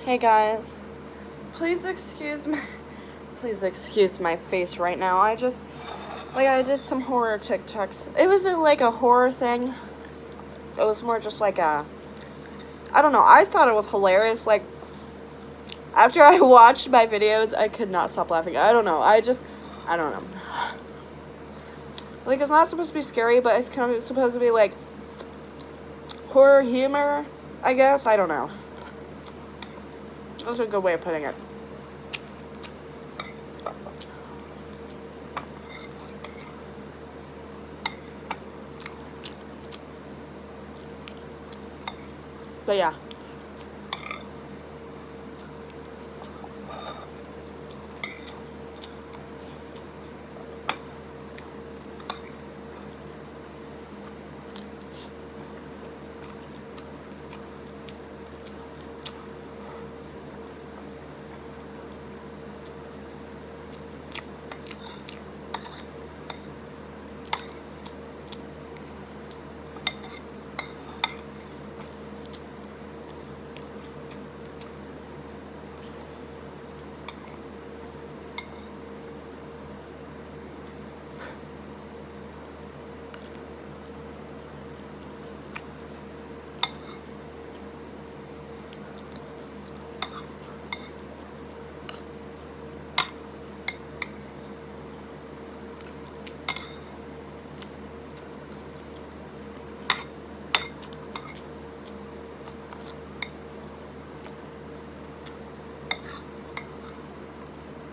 Hey guys, please excuse me. Please excuse my face right now. I did some horror TikToks. It wasn't like a horror thing. It was more just like I don't know. I thought it was hilarious. Like, after I watched my videos, I could not stop laughing. I don't know. I don't know. Like, it's not supposed to be scary, but it's kind of supposed to be like horror humor, I guess. I don't know. That's a good way of putting it. But yeah.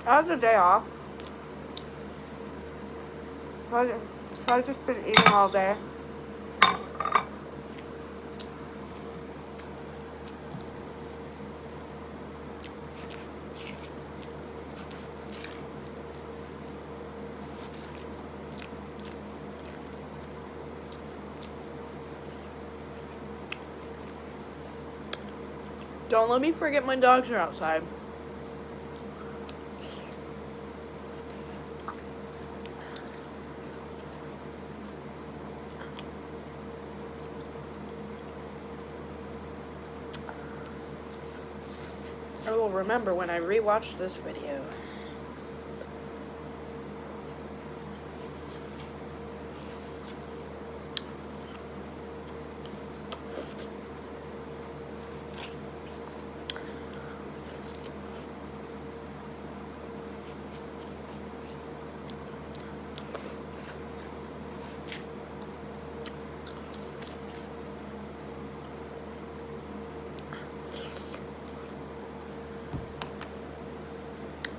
I had the day off. So I've just been eating all day. Don't let me forget my dogs are outside. I will remember when I rewatch this video.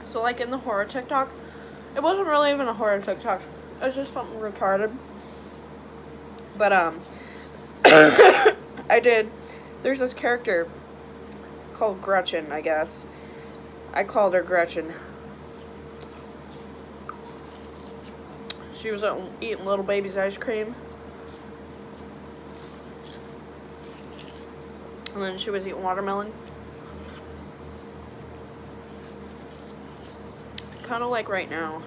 So, like, in the horror TikTok, it wasn't really even a horror TikTok. It was just something retarded. But, there's this character called Gretchen, I guess. I called her Gretchen. She was eating little baby's ice cream. And then she was eating watermelon. Kind of like right now.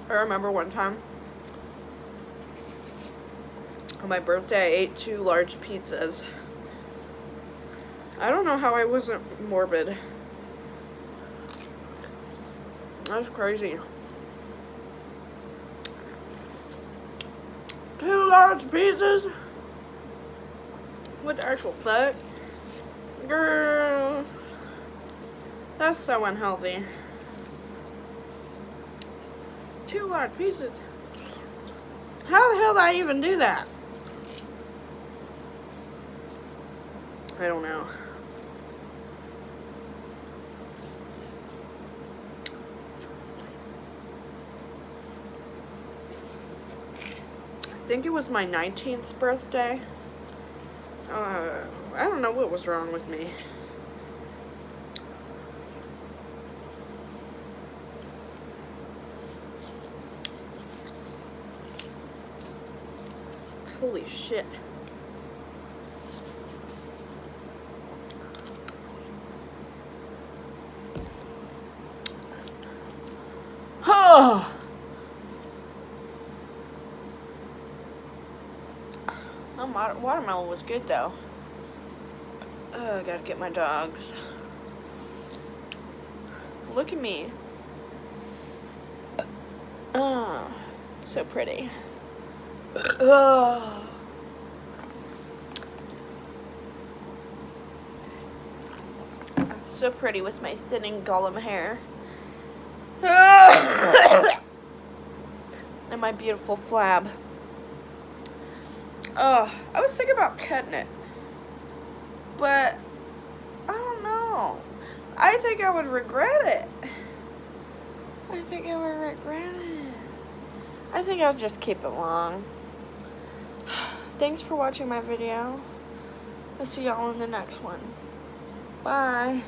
I remember one time on my birthday, I ate 2 large pizzas. I don't know how I wasn't morbid. That's crazy. 2 large pizzas? What the actual fuck? Girl. That's so unhealthy. 2 large pieces. How the hell did I even do that? I don't know. I think it was my 19th birthday. I don't know what was wrong with me. Holy shit. Oh. Watermelon was good though. I gotta get my dogs. Look at me. Oh, so pretty. Oh. I'm so pretty with my thinning Gollum hair. And my beautiful flab. Oh, I was thinking about cutting it. But, I don't know. I think I would regret it. I think I would regret it. I think I'll just keep it long. Thanks for watching my video. I'll see y'all in the next one. Bye.